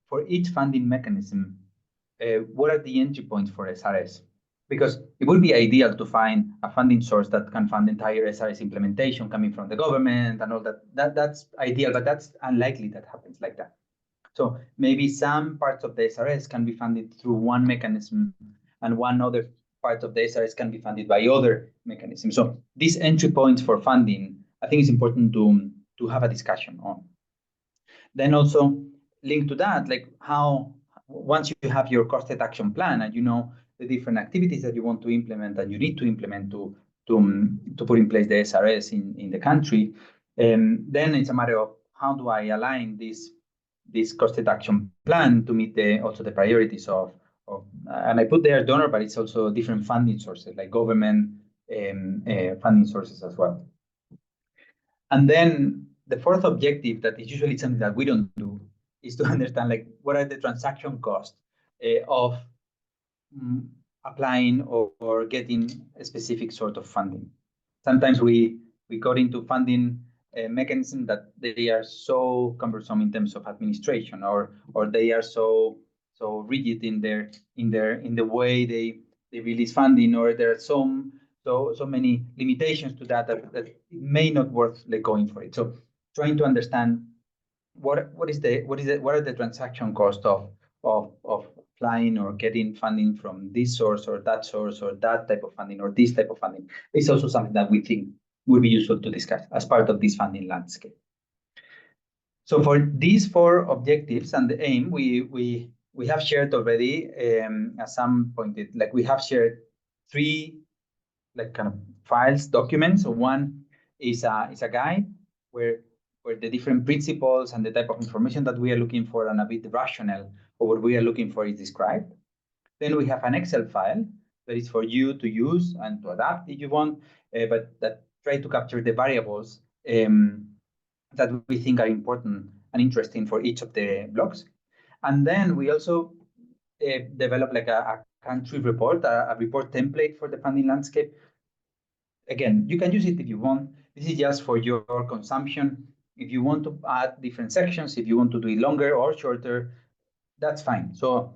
for each funding mechanism, what are the entry points for SRS? Because it would be ideal to find a funding source that can fund the entire SRS implementation coming from the government and all that. That's ideal, but that's unlikely that happens like that. So maybe some parts of the SRS can be funded through one mechanism, and one other part of the SRS can be funded by other mechanisms. So these entry points for funding, I think it's important to have a discussion on. Then also linked to that, like how once you have your costed action plan and you know the different activities that you want to implement and you need to implement to put in place the SRS in the country, then it's a matter of how do I align this costed action plan to meet also the priorities of and I put there donor, but it's also different funding sources like government funding sources as well. And then the fourth objective, that is usually something that we don't do, is to understand like what are the transaction costs of applying or getting a specific sort of funding. Sometimes we got into funding mechanisms that they are so cumbersome in terms of administration, or they are so rigid in the way they release funding, or there are so many limitations to that it may not worth like going for it. So trying to understand what are the transaction costs of applying or getting funding from this source or that type of funding or this type of funding is also something that we think would be useful to discuss as part of this funding landscape. So for these four objectives and the aim, we have shared already at some point, like we have shared three like kind of files, documents. So one is a guide where the different principles and the type of information that we are looking for and a bit rational of what we are looking for is described. Then we have an Excel file that is for you to use and to adapt if you want, but that try to capture the variables that we think are important and interesting for each of the blocks. And then we also develop like a country report, a report template for the funding landscape. Again, you can use it if you want. This is just for your consumption. If you want to add different sections, if you want to do it longer or shorter, that's fine. So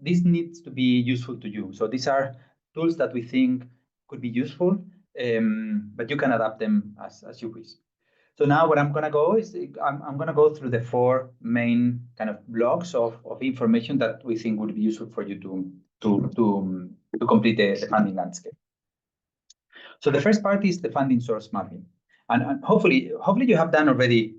this needs to be useful to you. So these are tools that we think could be useful, but you can adapt them as you wish. So now what I'm going to go is I'm going to go through the four main kind of blocks of information that we think would be useful for you to complete the funding landscape. So the first part is the funding source mapping. And hopefully you have done already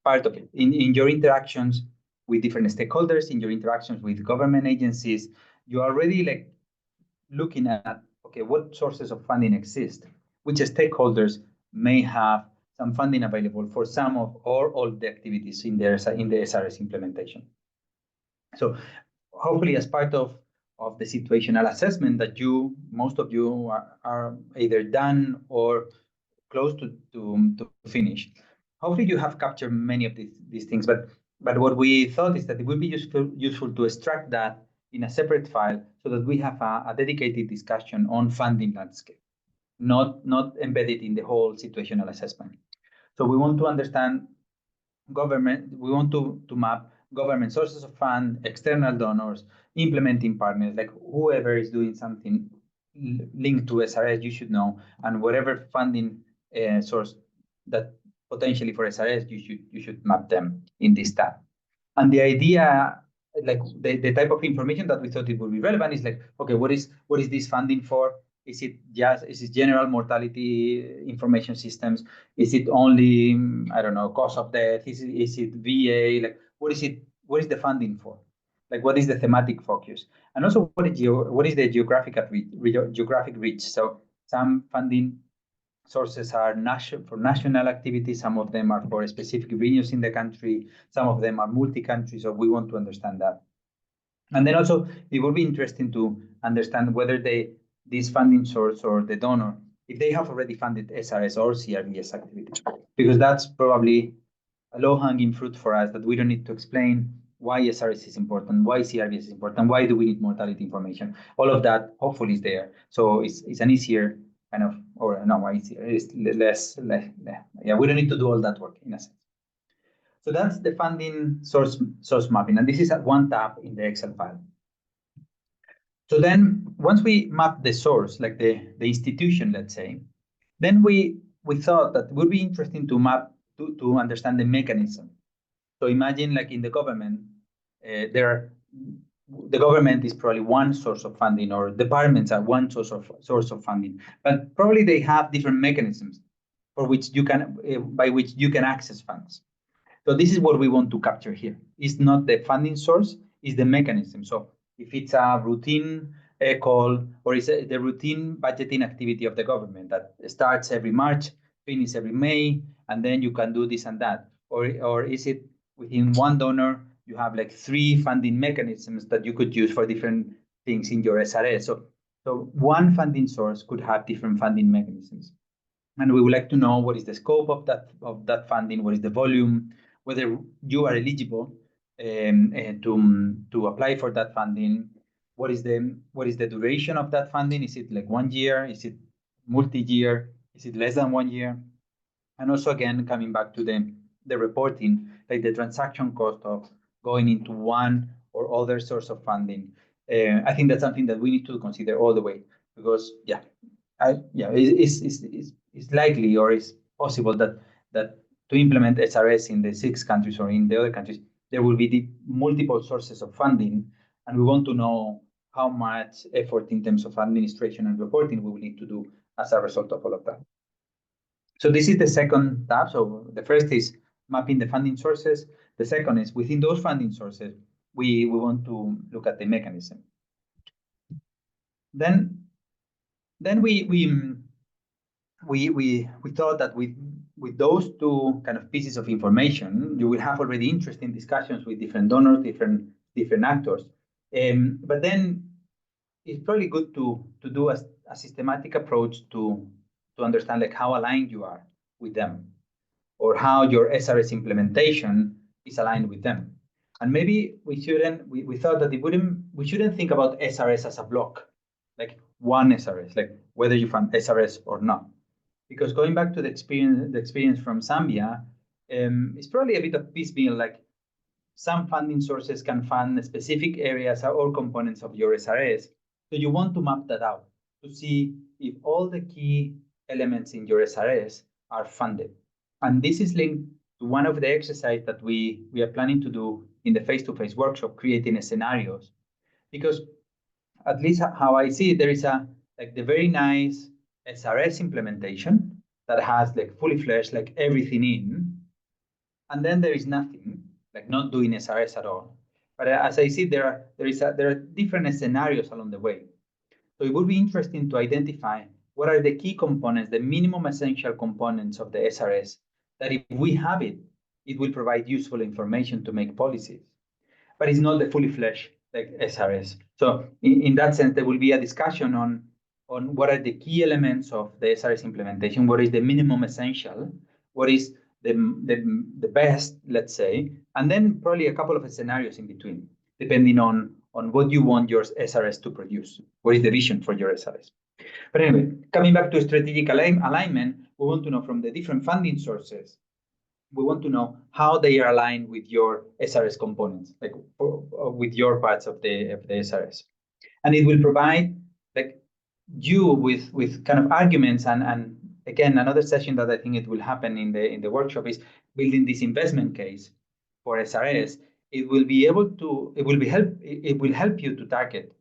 part of it in your interactions with different stakeholders, in your interactions with government agencies. You are already like looking at, okay, what sources of funding exist, which stakeholders may have some funding available for some of or all the activities in the SRS implementation. So hopefully as part of the situational assessment that most of you are either done or close to finish. Hopefully you have captured many of these things, but what we thought is that it would be useful to extract that in a separate file so that we have a dedicated discussion on funding landscape, not embedded in the whole situational assessment. So we want to understand government, we want to map government sources of fund, external donors, implementing partners, like whoever is doing something linked to SRS, you should know, and whatever funding source that potentially for SRS, you should map them in this tab. And the idea, like the type of information that we thought it would be relevant is like, okay, what is this funding for? Is it general mortality information systems? Is it only, I don't know, cause of death? Is it VA? Like, what is the funding for? Like, what is the thematic focus? And also, what is the geographic reach? So some funding sources are for national activities. Some of them are for specific regions in the country. Some of them are multi-country. So we want to understand that. And then also, it will be interesting to understand whether this funding source or the donor, if they have already funded SRS or CRBS activities, because that's probably a low-hanging fruit for us that we don't need to explain why SRS is important, why CRBS is important, why do we need mortality information. All of that hopefully is there. So it's an easier kind of, or no, easier, it's less, yeah, we don't need to do all that work in a sense. So that's the funding source mapping, and this is at one tab in the Excel file. So then once we map the source, like the institution, let's say, then we thought that it would be interesting to map to understand the mechanism. So imagine like in the government, the government is probably one source of funding, or departments are one source of funding, but probably they have different mechanisms for which you can by which you can access funds. So this is what we want to capture here. It's not the funding source, it's the mechanism. So if it's a routine call, or is it the routine budgeting activity of the government that starts every March, finishes every May, and then you can do this and that, or is it within one donor you have like three funding mechanisms that you could use for different things in your SRS. So one funding source could have different funding mechanisms, and we would like to know what is the scope of that funding, what is the volume, whether you are eligible to apply for that funding, what is the duration of that funding? Is it like 1 year? Is it multi-year? Is it less than 1 year? And also, again, coming back to the reporting, like the transaction cost of going into one or other source of funding. I think that's something that we need to consider all the way, because it's likely, or it's possible that to implement SRS in the 6 countries or in the other countries, there will be the multiple sources of funding, and we want to know how much effort in terms of administration and reporting we will need to do as a result of all of that. So this is the second tab. So the first is mapping the funding sources. The second is within those funding sources, we want to look at the mechanism. Then we thought that with those two kind of pieces of information, you will have already interesting discussions with different donors, different actors. But then it's probably good to do a systematic approach to understand like how aligned you are with them, or how your SRS implementation is aligned with them. And maybe we thought that we shouldn't think about SRS as a block, like one SRS, like whether you fund SRS or not. Because going back to the experience from Zambia, it's probably a bit of piecemeal, like some funding sources can fund specific areas or components of your SRS. So you want to map that out to see if all the key elements in your SRS are funded. And this is linked to one of the exercises that we are planning to do in the face-to-face workshop, creating scenarios. Because at least how I see it, there is like the very nice SRS implementation that has like fully fledged, like everything in, and then there is nothing, like not doing SRS at all. But as I see, there are different scenarios along the way. So it would be interesting to identify what are the key components, the minimum essential components of the SRS, that if we have it, it will provide useful information to make policies. But it's not the fully fledged like SRS. So in that sense, there will be a discussion on what are the key elements of the SRS implementation, what is the minimum essential, what is the best, let's say, and then probably a couple of scenarios in between, depending on what you want your SRS to produce. What is the vision for your SRS? But anyway, coming back to strategic alignment, we want to know from the different funding sources, we want to know how they are aligned with your SRS components, like with your parts of the SRS. And it will provide like you with kind of arguments, and again, another session that I think it will happen in the workshop is building this investment case for SRS. It will help you to target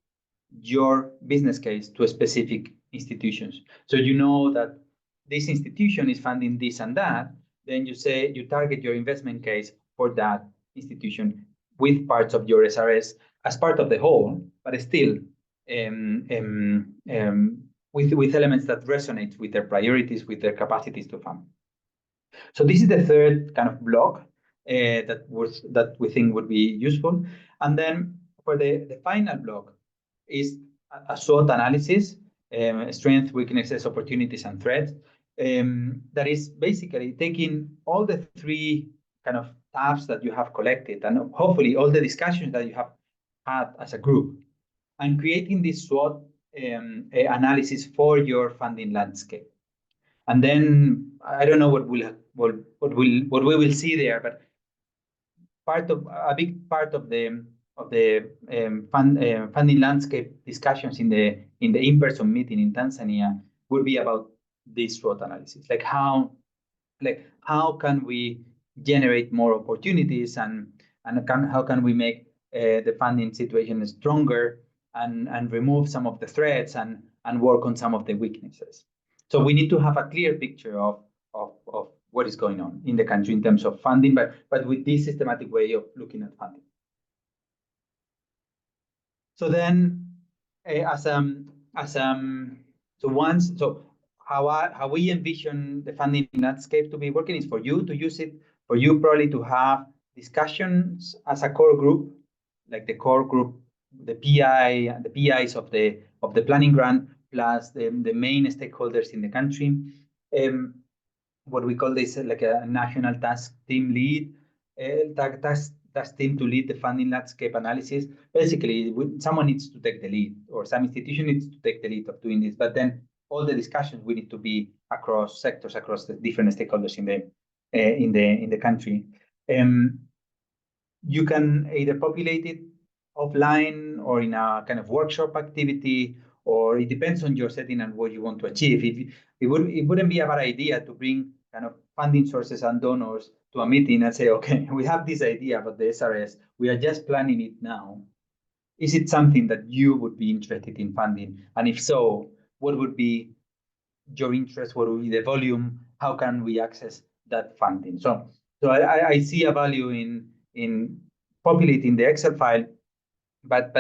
your business case to specific institutions. So you know that this institution is funding this and that, then you target your investment case for that institution with parts of your SRS as part of the whole, but still with elements that resonate with their priorities, with their capacities to fund. So this is the third kind of block that we think would be useful. And then for the final block is a SWOT analysis, strengths, weaknesses, opportunities, and threats. That is basically taking all the three kind of tabs that you have collected, and hopefully all the discussions that you have had as a group, and creating this SWOT analysis for your funding landscape. And then I don't know what we will see there, but a big part of the funding landscape discussions in the in-person meeting in Tanzania would be about this SWOT analysis, how can we generate more opportunities, and how can we make the funding situation stronger, and remove some of the threats, and work on some of the weaknesses. So we need to have a clear picture of what is going on in the country in terms of funding, but with this systematic way of looking at funding. So then, so how we envision the funding landscape to be working is for you to use it, for you probably to have discussions as a core group, like the core group, the PIs of the planning grant, plus the main stakeholders in the country. What we call this like a national task team lead, task team to lead the funding landscape analysis. Basically, someone needs to take the lead, or some institution needs to take the lead of doing this. But then all the discussions we need to be across sectors, across the different stakeholders in the country. You can either populate it offline or in a kind of workshop activity, or it depends on your setting and what you want to achieve. It wouldn't be a bad idea to bring kind of funding sources and donors to a meeting and say, okay, we have this idea about the SRS. We are just planning it now. Is it something that you would be interested in funding? And if so, what would be your interest? What would be the volume? How can we access that funding? So I see a value in populating the Excel file, but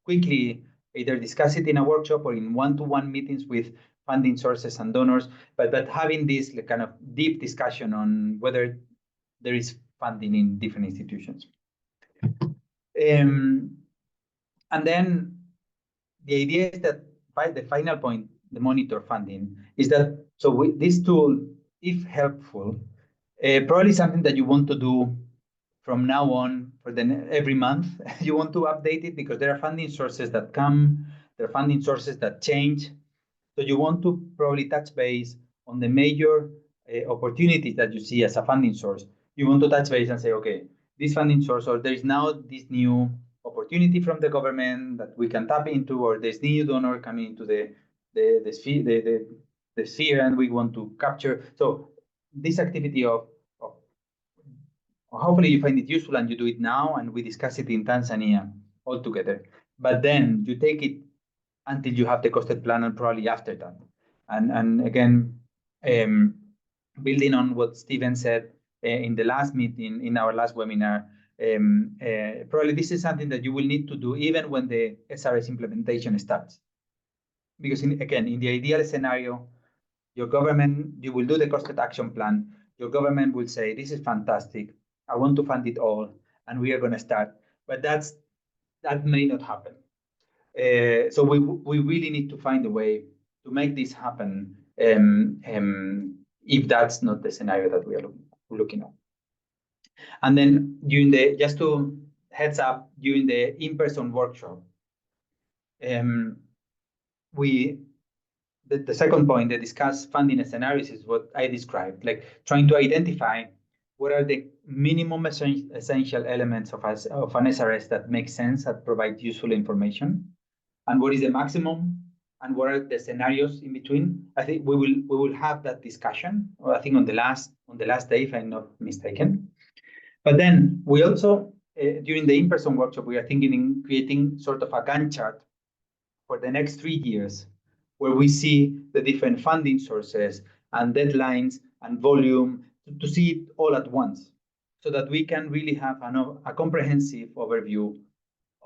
quickly either discuss it in a workshop or in one-to-one meetings with funding sources and donors, but having this kind of deep discussion on whether there is funding in different institutions. And then the idea is that the final point, the monitor funding, is that this tool, if helpful, probably something that you want to do from now on for every month. You want to update it because there are funding sources that come, there are funding sources that change. So you want to probably touch base on the major opportunities that you see as a funding source. You want to touch base and say, okay, this funding source, or there is now this new opportunity from the government that we can tap into, or there's new donor coming into the sphere, and we want to capture. So this activity of hopefully you find it useful and you do it now, and we discuss it in Tanzania all together. But then you take it until you have the costed plan, and probably after that. And again, building on what Steven said in the last meeting, in our last webinar, probably this is something that you will need to do even when the SRS implementation starts. Because again, in the ideal scenario, your government, you will do the costed action plan. Your government will say, this is fantastic. I want to fund it all, and we are going to start. But that may not happen. So we really need to find a way to make this happen, if that's not the scenario that we are looking at. And then just to heads up, during the in-person workshop, the second point, the discuss funding scenarios, is what I described, like trying to identify what are the minimum essential elements of an SRS that make sense, that provide useful information, and what is the maximum, and what are the scenarios in between. I think we will have that discussion, or I think on the last day, if I'm not mistaken. But then we also, during the in-person workshop, we are thinking in creating sort of a Gantt chart for the next 3 years, where we see the different funding sources and deadlines and volume, to see it all at once, so that we can really have a comprehensive overview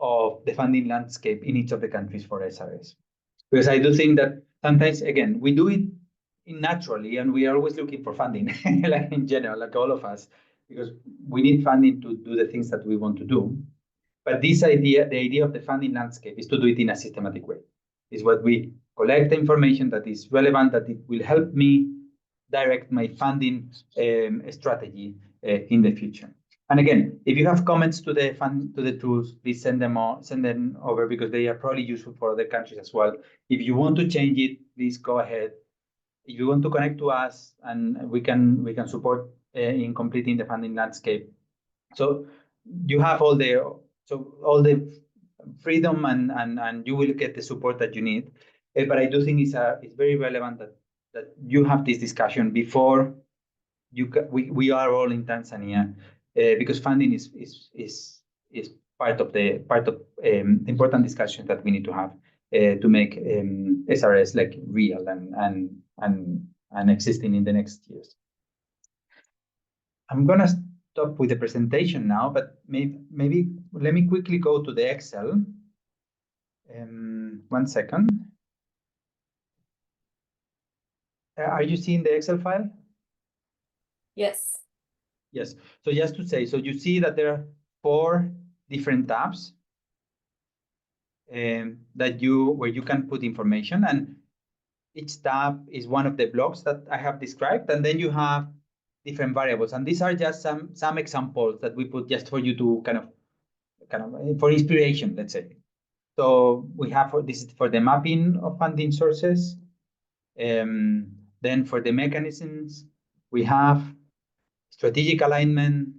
of the funding landscape in each of the countries for SRS. Because I do think that sometimes, again, we do it naturally, and we are always looking for funding, like in general, like all of us, because we need funding to do the things that we want to do. But the idea of the funding landscape is to do it in a systematic way. Is what we collect the information that is relevant, that it will help me direct my funding strategy in the future. And again, if you have comments to the tools, please send them over, because they are probably useful for other countries as well. If you want to change it, please go ahead. If you want to connect to us, and we can support in completing the funding landscape. So you have all the freedom and you will get the support that you need. But I do think it's very relevant that you have this discussion before we are all in Tanzania, because funding is part of important discussion that we need to have to make SRS like real and existing in the next years. I'm gonna stop with the presentation now, but maybe let me quickly go to the Excel. 1 second. Are you seeing the Excel file? Yes. Yes. So just to say, so you see that there are 4 different tabs where you can put information, and each tab is one of the blocks that I have described, and then you have different variables, and these are just some examples that we put just for you to kind of for inspiration, let's say. So we have this is for the mapping of funding sources. Then for the mechanisms, we have strategic alignment.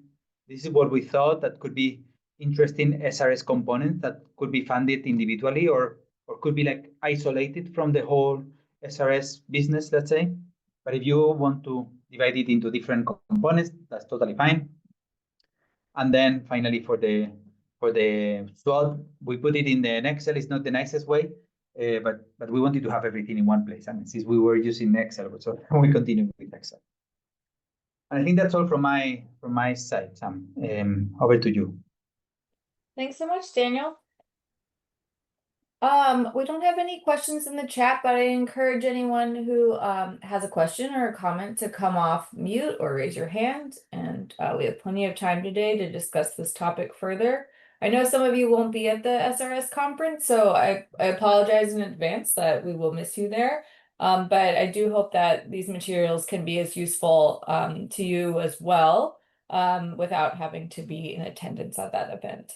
This is what we thought that could be interesting SRS components that could be funded individually or could be like isolated from the whole SRS business, let's say. But if you want to divide it into different components, that's totally fine. And then finally for the SWOT, we put it in the Excel. It's not the nicest way, but we wanted to have everything in one place. And since we were using Excel, so we continue with Excel. And I think that's all from my side, Sam. Over to you. Thanks so much, Daniel. We don't have any questions in the chat, but I encourage anyone who has a question or a comment to come off mute or raise your hand. And we have plenty of time today to discuss this topic further. I know some of you won't be at the SRS conference, so I apologize in advance that we will miss you there. But I do hope that these materials can be as useful to you as well, without having to be in attendance at that event.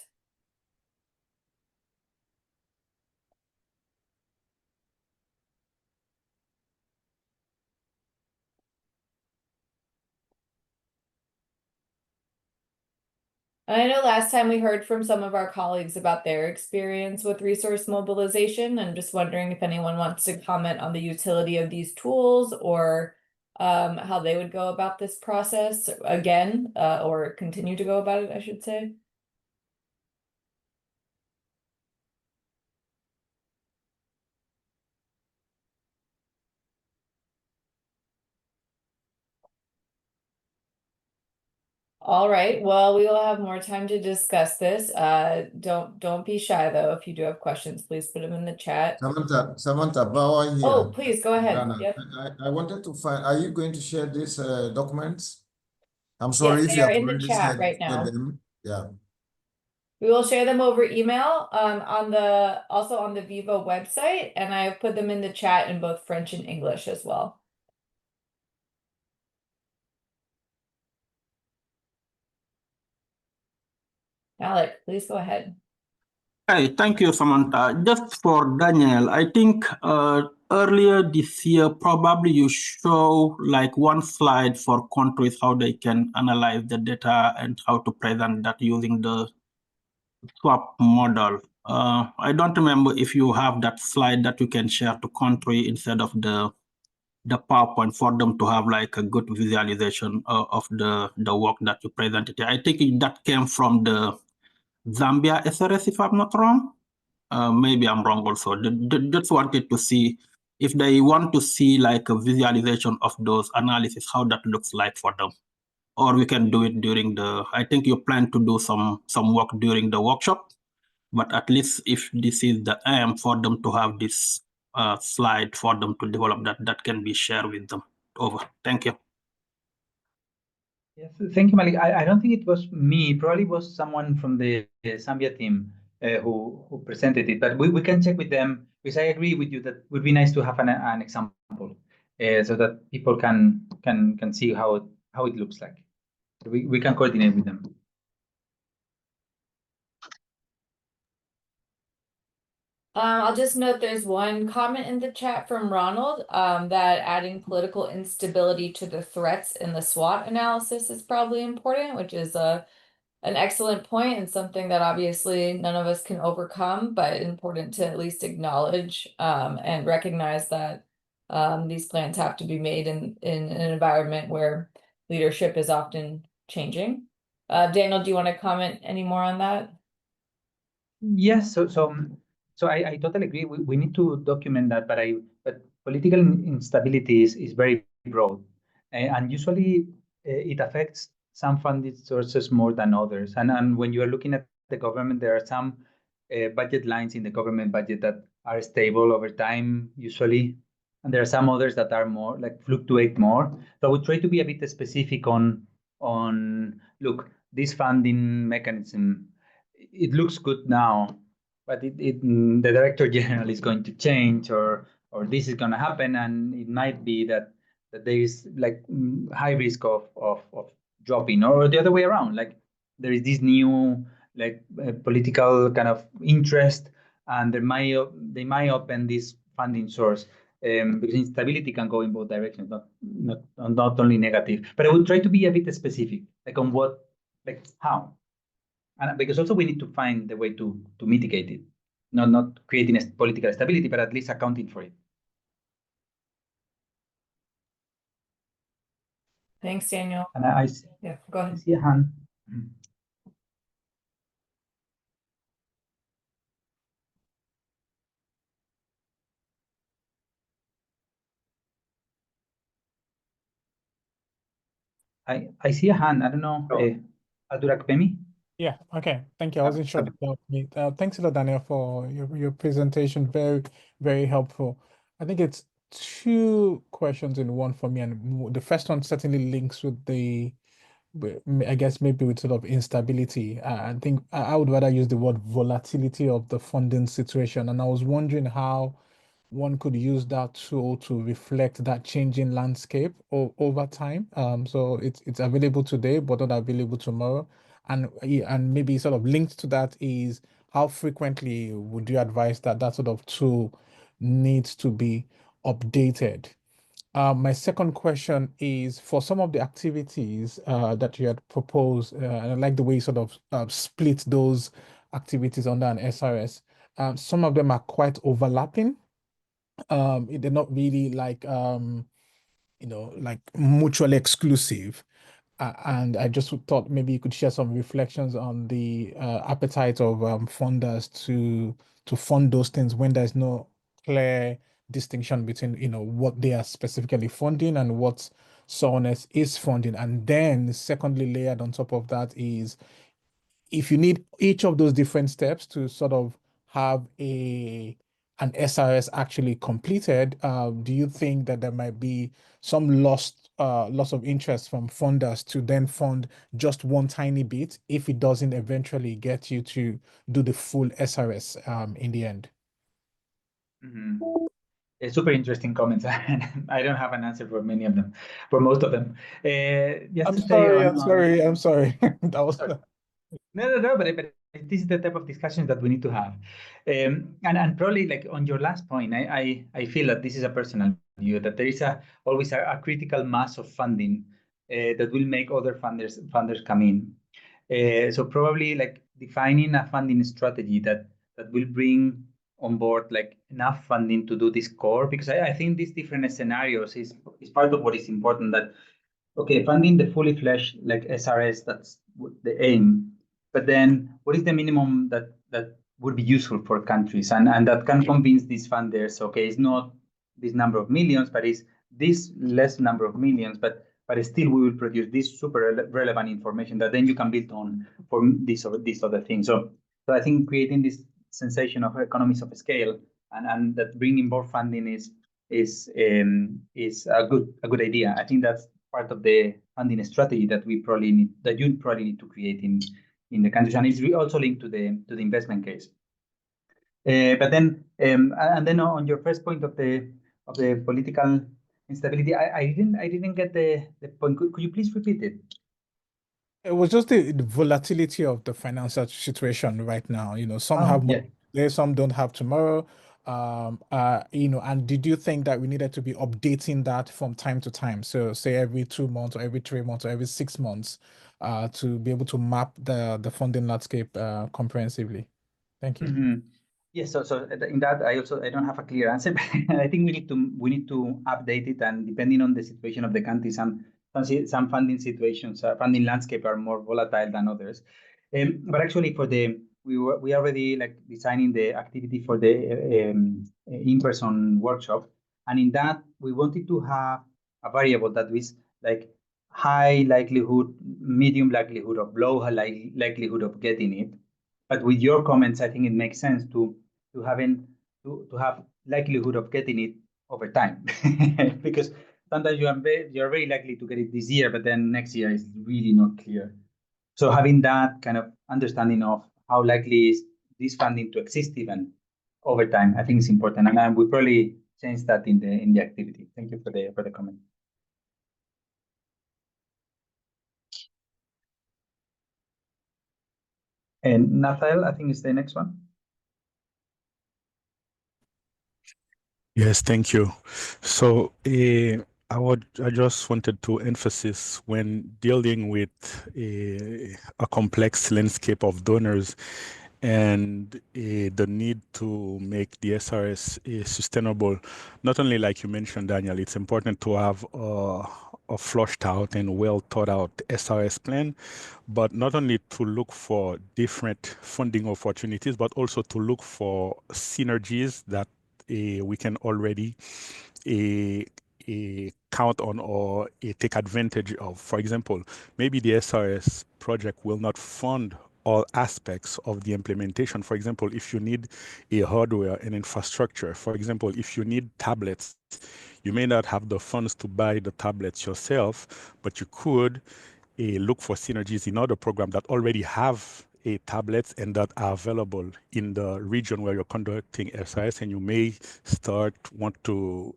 I know last time we heard from some of our colleagues about their experience with resource mobilization, and just wondering if anyone wants to comment on the utility of these tools or how they would go about this process again, or continue to go about it, I should say. All right, well, we will have more time to discuss this. Don't be shy though. If you do have questions, please put them in the chat. Samantha Bauer here. Oh, please go ahead. Ghana. Yep. I wanted to find, are you going to share these documents? I'm sorry Yes, if they you are have in the already chat shared right now. them. Yeah. We will share them over email also on the Vivo website, and I have put them in the chat in both French and English as well. Alec, please go ahead. Hey, thank you, Samantha. Just for Daniel, I think earlier this year, probably you show like one slide for countries, how they can analyze the data and how to present that using the swap model. I don't remember if you have that slide that you can share to country instead of the PowerPoint for them to have like a good visualization of the work that you presented. I think that came from the Zambia SRS, if I'm not wrong. Maybe I'm wrong also. Just wanted to see if they want to see like a visualization of those analysis, how that looks like for them. Or we can do it during I think you plan to do some work during the workshop, but at least if this is the aim for them to have this slide for them to develop that can be shared with them. Over. Thank you. Yes, thank you, Malik. I don't think it was me. Probably was someone from the Zambia team who presented it. But we can check with them because I agree with you that it would be nice to have an example so that people can see how it looks like. So we can coordinate with them. I'll just note there's one comment in the chat from Ronald that adding political instability to the threats in the SWOT analysis is probably important, which is a an excellent point and something that obviously none of us can overcome, but important to at least acknowledge and recognize that these plans have to be made in an environment where leadership is often changing. Daniel, do you want to comment any more on that? Yes, so I totally agree. We need to document that, but political instability is very broad, and usually it affects some funding sources more than others. And when you are looking at the government, there are some budget lines in the government budget that are stable over time usually, and there are some others that are more like fluctuate more. So I would try to be a bit specific on look, this funding mechanism, it looks good now, but the director general is going to change, or this is going to happen, and it might be that there is like high risk of dropping, or the other way around. Like there is this new like political kind of interest, and they might open this funding source. Because instability can go in both directions, not only negative. But I would try to be a bit specific, like on what, like how. And because also we need to find the way to mitigate it, not creating a political stability, but at least accounting for it. Thanks, Daniel. And I see, Yeah, go I ahead. see a hand. I see a hand. I don't know. Adurakpemi? Yeah, okay. Thank you. I wasn't sure Okay. if that was me. Thanks a lot, Daniel, for your presentation. Very, very helpful. I think it's two questions in one for me, and the first one certainly links with I guess maybe with sort of instability. I think I would rather use the word volatility of the funding situation, and I was wondering how one could use that tool to reflect that changing landscape over time. So it's available today, but not available tomorrow. And maybe sort of linked to that is how frequently would you advise that that sort of tool needs to be updated? My second question is for some of the activities that you had proposed, and I like the way you sort of split those activities under an SRS. Some of them are quite overlapping. They're not really like like mutually exclusive. And I just thought maybe you could share some reflections on the appetite of funders to fund those things when there's no clear distinction between what they are specifically funding and what someone else is funding. And then secondly, layered on top of that is if you need each of those different steps to sort of have an SRS actually completed, do you think that there might be some loss of interest from funders to then fund just one tiny bit if it doesn't eventually get you to do the full SRS in the end? Super interesting comments. I don't have an answer for many of them, for most of them. Just I'm to say sorry, on, I'm sorry, I'm sorry. That was Sorry. No, but this is the type of discussions that we need to have. And probably like on your last point, I feel that this is a personal view, that there is always a critical mass of funding that will make other funders come in. So probably like defining a funding strategy that will bring on board like enough funding to do this core, because I think these different scenarios is part of what is important. That okay, funding the fully fledged like SRS, that's the aim. But then what is the minimum that would be useful for countries and that can convince these funders, okay, it's not this number of millions, but it's this less number of millions, but still we will produce this super relevant information that then you can build on for this or this other thing. So I think creating this sensation of economies of scale and that bringing more funding is a good idea. I think that's part of the funding strategy that you probably need to create in the countries, and it's also linked to the investment case. But then and then on your first point of the political instability, I didn't get the point. Could you please repeat it? It was just the volatility of the financial situation right now. Some have Yeah. money today, some don't have tomorrow. And did you think that we needed to be updating that from time to time? So say every 2 months or every 3 months or every 6 months, to be able to map the funding landscape comprehensively. Thank you. Yes, so in that I don't have a clear answer, but I think we need to update it, and depending on the situation of the country, some funding situations, funding landscape are more volatile than others. But actually, we already like designing the activity for the in-person workshop, and in that we wanted to have a variable that is like high likelihood, medium likelihood, or low likelihood of getting it. But with your comments, I think it makes sense to have likelihood of getting it over time, because sometimes you're very likely to get it this year, but then next year is really not clear. So having that kind of understanding of how likely is this funding to exist even over time, I think is important, and we probably change that in the activity. Thank you for the comment. And Nathaniel, I think is the next one. Yes, thank you. So I just wanted to emphasize when dealing with a complex landscape of donors and the need to make the SRS sustainable, not only like you mentioned, Daniel, it's important to have a flushed out and well thought out SRS plan, but not only to look for different funding opportunities, but also to look for synergies that we can already count on or take advantage of. For example, maybe the SRS project will not fund all aspects of the implementation. For example, if you need a hardware and infrastructure, for example, if you need tablets, you may not have the funds to buy the tablets yourself, but you could look for synergies in other programs that already have tablets and that are available in the region where you're conducting SRS, and you may want to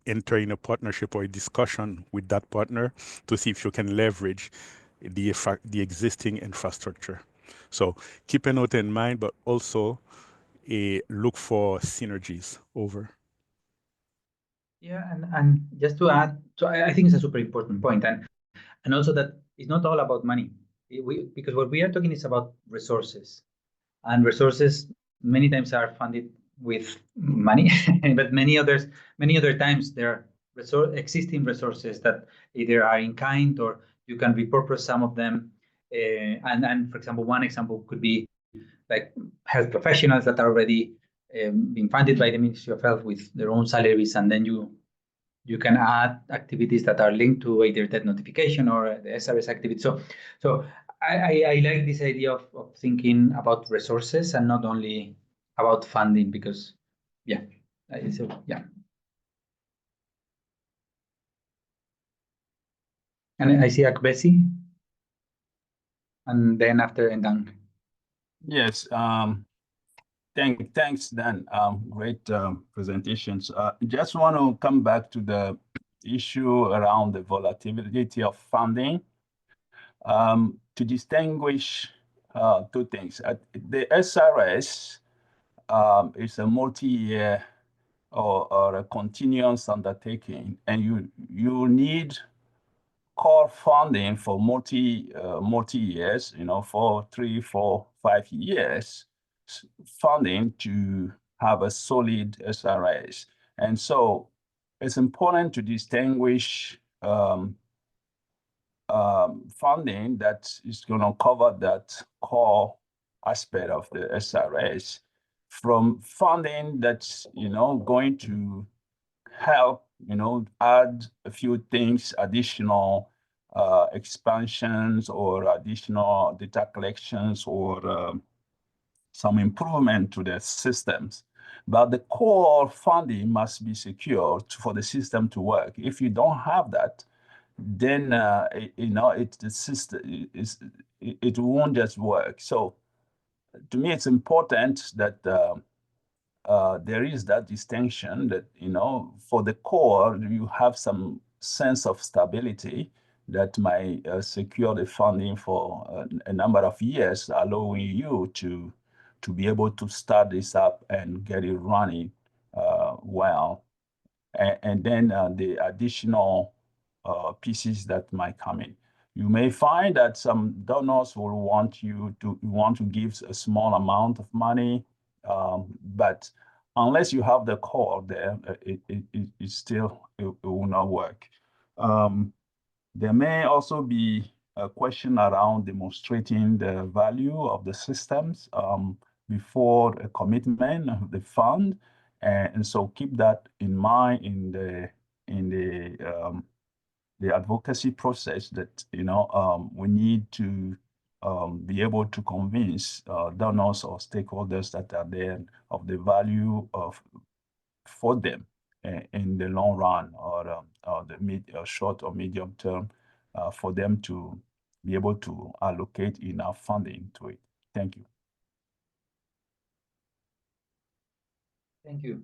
enter in a partnership or a discussion with that partner to see if you can leverage the existing infrastructure. So keep a note in mind, but also look for synergies. Over. Yeah, and just to add, so I think it's a super important point, and also that it's not all about money. Because what we are talking is about resources, and resources many times are funded with money, but many other times there are existing resources that either are in kind or you can repurpose some of them. And for example, one example could be like health professionals that are already being funded by the Ministry of Health with their own salaries, and then you can add activities that are linked to either debt notification or the SRS activity. So I like this idea of thinking about resources and not only about funding, because yeah. And I see Akbesi, and then after Endang. Yes. Thanks, Dan. Great presentations. Just want to come back to the issue around the volatility of funding. To distinguish two things. The SRS is a multi-year or a continuous undertaking, and you need core funding for multi years, 4, 3, 4, 5 years funding to have a solid SRS. And so it's important to distinguish funding that is going to cover that core aspect of the SRS from funding that's going to help add a few things, additional expansions or additional data collections or some improvement to the systems. But the core funding must be secured for the system to work. If you don't have that, then the system it won't just work. So to me, it's important that there is that distinction that for the core you have some sense of stability that might secure the funding for a number of years, allowing you to be able to start this up and get it running well, and then the additional pieces that might come in. You may find that some donors will want to give a small amount of money, but unless you have the core there, it still will not work. There may also be a question around demonstrating the value of the systems before a commitment of the fund, and so keep that in mind in the advocacy process. That we need to be able to convince donors or stakeholders that are there of the value for them in the long run, or the short or medium term, for them to be able to allocate enough funding to it. Thank you. Thank you,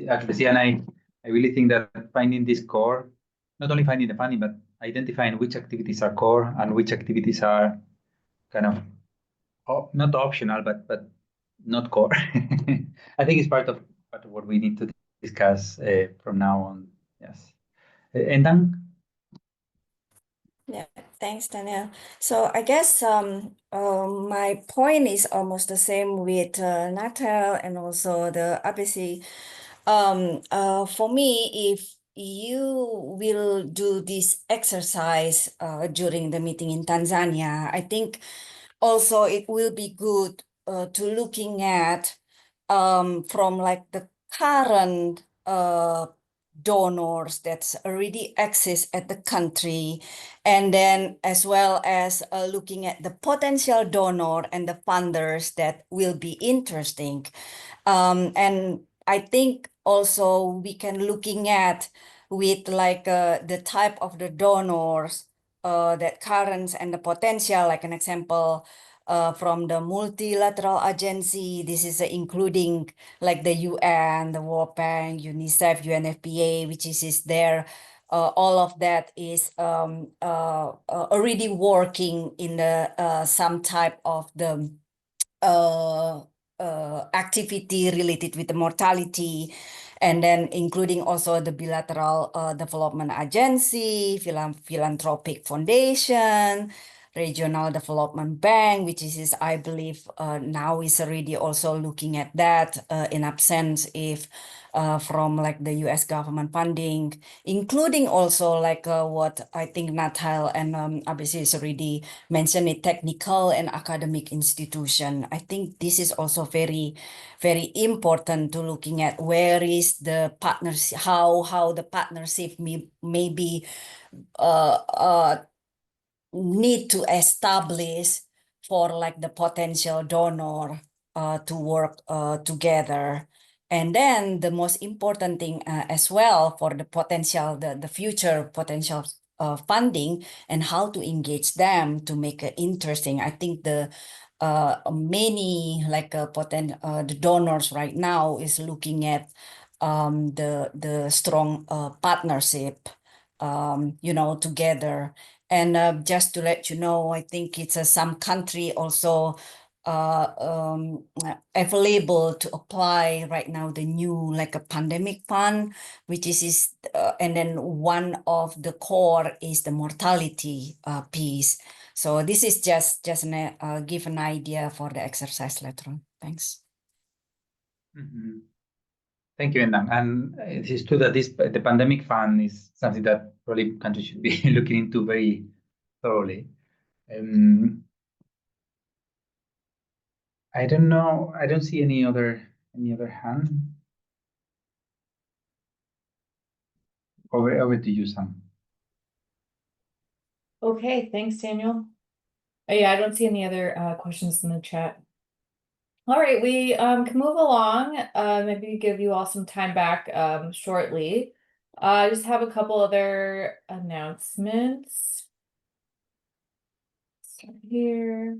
advocacy, and I really think that finding this core, not only finding the funding, but identifying which activities are core and which activities are kind of not optional, but not core. I think it's part of what we need to discuss from now on. Yes, and then. Yeah, thanks, Daniel. So I guess my point is almost the same with Natal and also the ABC. For me, if you will do this exercise during the meeting in Tanzania, I think also it will be good to looking at from like the current donors that's already exist at the country, and then as well as looking at the potential donor and the funders that will be interesting. And I think also we can looking at with like the type of the donors that currents and the potential, like an example from the multilateral agency. This is including like the UN, the World Bank, UNICEF, UNFPA, which is there. All of that is already working in the some type of the activity related with the mortality, and then including also the bilateral development agency, philanthropic foundation, regional development bank, which is I believe now is already also looking at that in absence if from like the US government funding, including also like what I think Natal and ABC is already mentioned, it technical and academic institution. I think this is also very, very important to looking at where is the partnership, how the partnership may be need to establish for like the potential donor to work together. And then the most important thing as well for the potential, the future potential funding and how to engage them to make it interesting. I think the many like the donors right now is looking at the strong partnership, together. And just to let you know, I think it's some country also available to apply right now the new like a pandemic fund, which is and then one of the core is the mortality piece. So this is just give an idea for the exercise later on. Thanks. Mm-hmm. Thank you, Endang. And it is true that the pandemic fund is something that probably countries should be looking into very thoroughly. I don't know. I don't see any other hand. Over to you, Sam. Okay, thanks, Daniel. Yeah, I don't see any other questions in the chat. All right, we can move along. Maybe give you all some time back shortly. I just have a couple other announcements. Start here.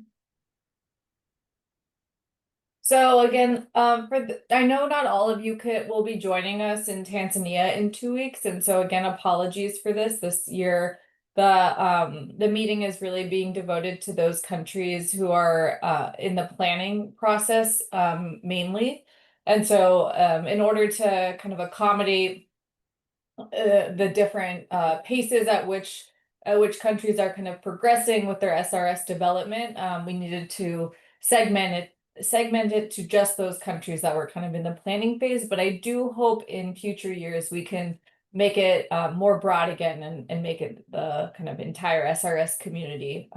So again, I know not all of you will be joining us in Tanzania in 2 weeks, and so again, apologies for this. This year, the meeting is really being devoted to those countries who are in the planning process mainly, and so in order to kind of accommodate the different paces at which which countries are kind of progressing with their SRS development, we needed to segment it to just those countries that were kind of in the planning phase. But I do hope in future years we can make it more broad again and make it the kind of entire SRS community,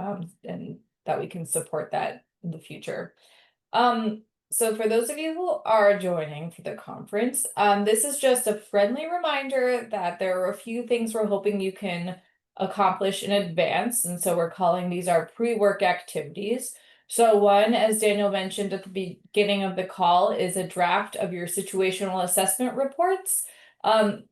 and that we can support that in the future. So for those of you who are joining for the conference, this is just a friendly reminder that there are a few things we're hoping you can accomplish in advance. And so we're calling these our pre-work activities. So one, as Daniel mentioned at the beginning of the call, is a draft of your situational assessment reports.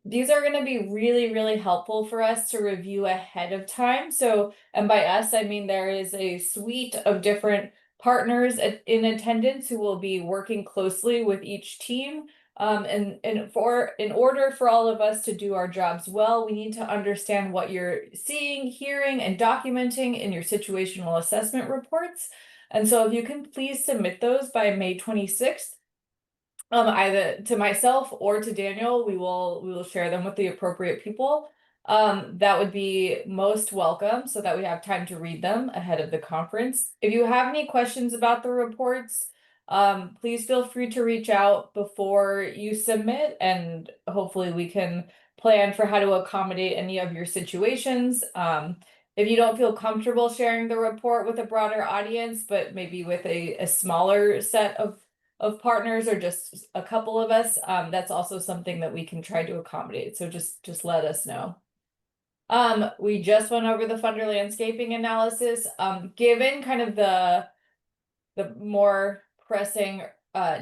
These are going to be really, really helpful for us to review ahead of time. So, and by us, I mean there is a suite of different partners in attendance who will be working closely with each team. And in order for all of us to do our jobs well, we need to understand what you're seeing, hearing, and documenting in your situational assessment reports. And so if you can please submit those by May 26th, either to myself or to Daniel, we will share them with the appropriate people. That would be most welcome so that we have time to read them ahead of the conference. If you have any questions about the reports, please feel free to reach out before you submit, and hopefully we can plan for how to accommodate any of your situations. If you don't feel comfortable sharing the report with a broader audience, but maybe with a smaller set of partners or just a couple of us, that's also something that we can try to accommodate. So just let us know. We just went over the funder landscaping analysis. Given kind of the more pressing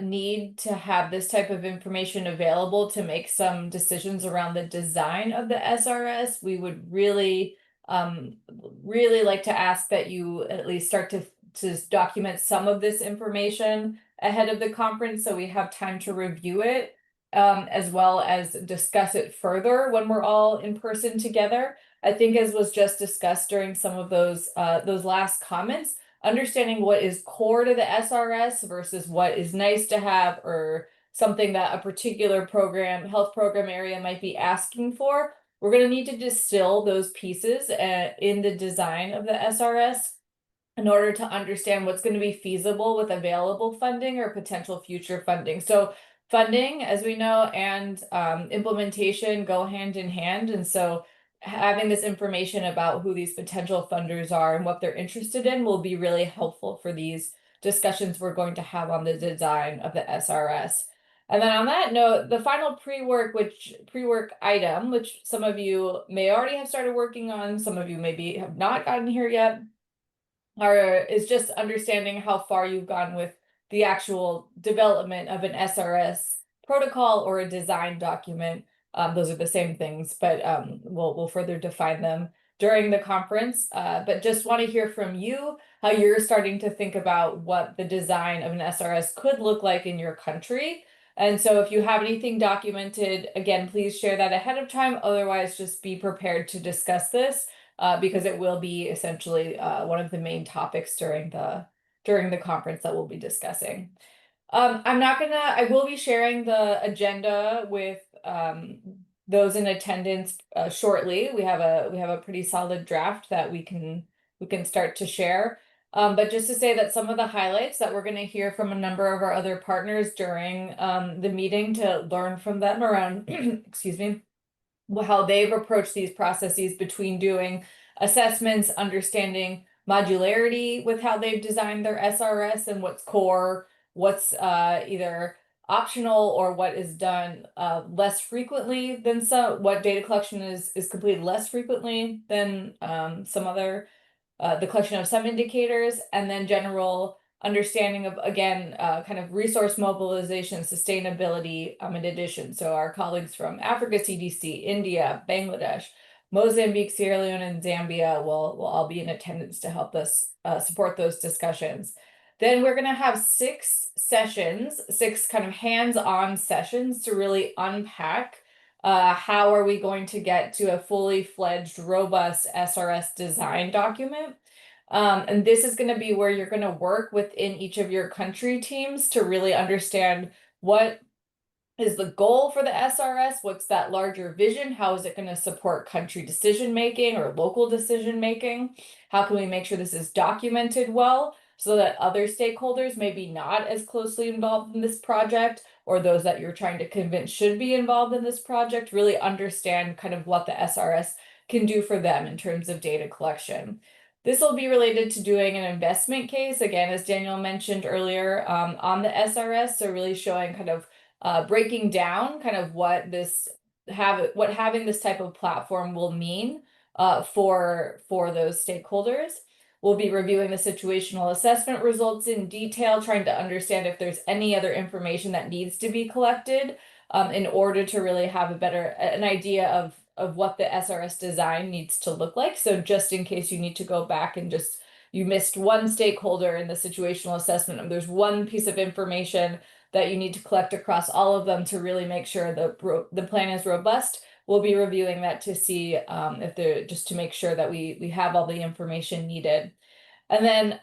need to have this type of information available to make some decisions around the design of the SRS, we would really like to ask that you at least start to document some of this information ahead of the conference so we have time to review it, as well as discuss it further when we're all in person together. I think, as was just discussed during some of those last comments, understanding what is core to the SRS versus what is nice to have or something that a particular health program area might be asking for. We're going to need to distill those pieces in the design of the SRS in order to understand what's going to be feasible with available funding or potential future funding. So funding, as we know, and implementation go hand in hand. And so having this information about who these potential funders are and what they're interested in will be really helpful for these discussions we're going to have on the design of the SRS. And then on that note, the final pre-work item, which some of you may already have started working on, some of you maybe have not gotten here yet, is just understanding how far you've gone with the actual development of an SRS protocol or a design document. Those are the same things, but we'll further define them during the conference. But just want to hear from you how you're starting to think about what the design of an SRS could look like in your country. And so if you have anything documented, again, please share that ahead of time. Otherwise, just be prepared to discuss this because it will be essentially one of the main topics during the conference that we'll be discussing. I will be sharing the agenda with those in attendance shortly. We have a pretty solid draft that we can start to share. But just to say that some of the highlights that we're going to hear from a number of our other partners during the meeting to learn from them around, excuse me, how they've approached these processes between doing assessments, understanding modularity with how they've designed their SRS and what's core, what's either optional or what is done less frequently than what data collection is completed less frequently than some other, the collection of some indicators, and then general understanding of, again, kind of resource mobilization, sustainability in addition. So our colleagues from Africa CDC, India, Bangladesh, Mozambique, Sierra Leone, and Zambia will all be in attendance to help us support those discussions. Then we're going to have 6 sessions, 6 kind of hands-on sessions to really unpack how are we going to get to a fully fledged, robust SRS design document. And this is going to be where you're going to work within each of your country teams to really understand what is the goal for the SRS? What's that larger vision? How is it going to support country decision making or local decision making? How can we make sure this is documented well so that other stakeholders maybe not as closely involved in this project, or those that you're trying to convince should be involved in this project, really understand kind of what the SRS can do for them in terms of data collection. This will be related to doing an investment case, again, as Daniel mentioned earlier, on the SRS. So really showing kind of breaking down kind of what having this type of platform will mean for those stakeholders. We'll be reviewing the situational assessment results in detail, trying to understand if there's any other information that needs to be collected in order to really have an idea of what the SRS design needs to look like. So just in case you need to go back and you missed one stakeholder in the situational assessment, and there's one piece of information that you need to collect across all of them to really make sure the plan is robust. We'll be reviewing that to see just to make sure that we have all the information needed. And then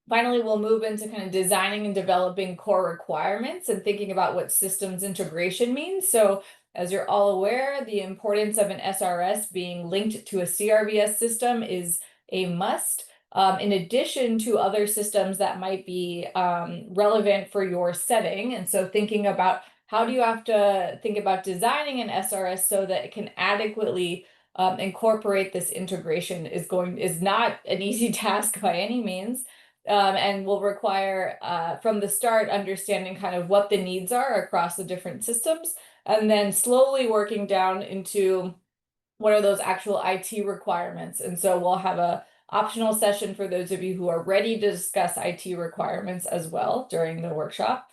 finally, we'll move into kind of designing and developing core requirements and thinking about what systems integration means. So as you're all aware, the importance of an SRS being linked to a CRVS system is a must. In addition to other systems that might be relevant for your setting. And so thinking about how do you have to think about designing an SRS so that it can adequately incorporate this integration is not an easy task by any means. And will require from the start understanding kind of what the needs are across the different systems, and then slowly working down into what are those actual IT requirements. And so we'll have a optional session for those of you who are ready to discuss IT requirements as well during the workshop.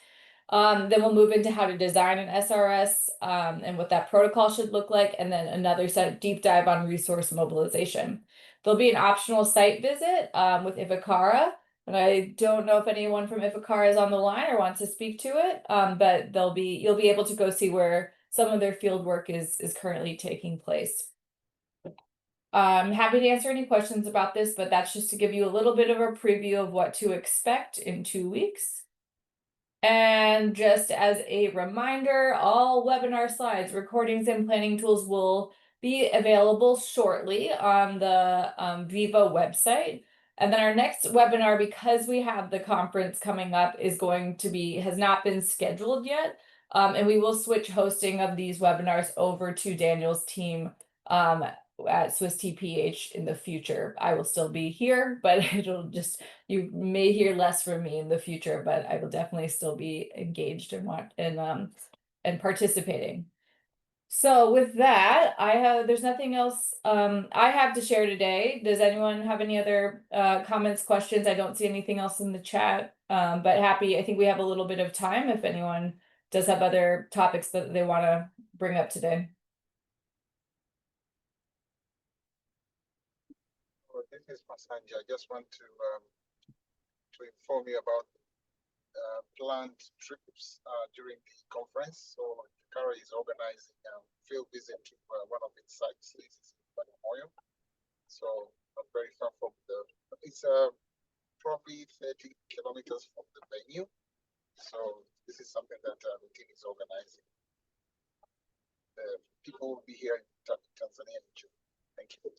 Then we'll move into how to design an SRS and what that protocol should look like, and then another deep dive on resource mobilization. There'll be an optional site visit with Ifikara, and I don't know if anyone from Ifikara is on the line or wants to speak to it, but you'll be able to go see where some of their field work is currently taking place. I'm happy to answer any questions about this, but that's just to give you a little bit of a preview of what to expect in 2 weeks. And just as a reminder, all webinar slides, recordings, and planning tools will be available shortly on the Viva website. And then our next webinar, because we have the conference coming up, has not been scheduled yet. And we will switch hosting of these webinars over to Daniel's team at Swiss TPH in the future. I will still be here, but you may hear less from me in the future, but I will definitely still be engaged and participating. So with that, there's nothing else I have to share today. Does anyone have any other comments, questions? I don't see anything else in the chat, but I think we have a little bit of time if anyone does have other topics that they want to bring up today. This is Masanja. I just want to inform you about planned trips during the conference. So Ifikara is organizing a field visit to one of its sites. This is in Bagamoyo. So not very far from it's probably 30 kilometers from the venue. So this is something that the team is organizing. People will be here in Tanzania in June. Thank you.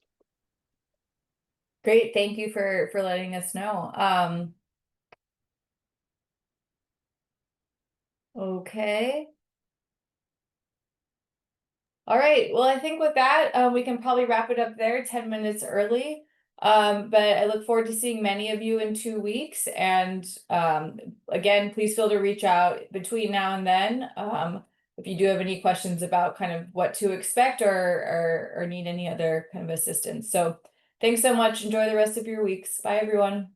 Great, thank you for letting us know. Okay. All right, well, I think with that, we can probably wrap it up there 10 minutes early. But I look forward to seeing many of you in 2 weeks. And again, please feel to reach out between now and then. If you do have any questions about kind of what to expect or need any other kind of assistance. So thanks so much. Enjoy the rest of your weeks. Bye, everyone.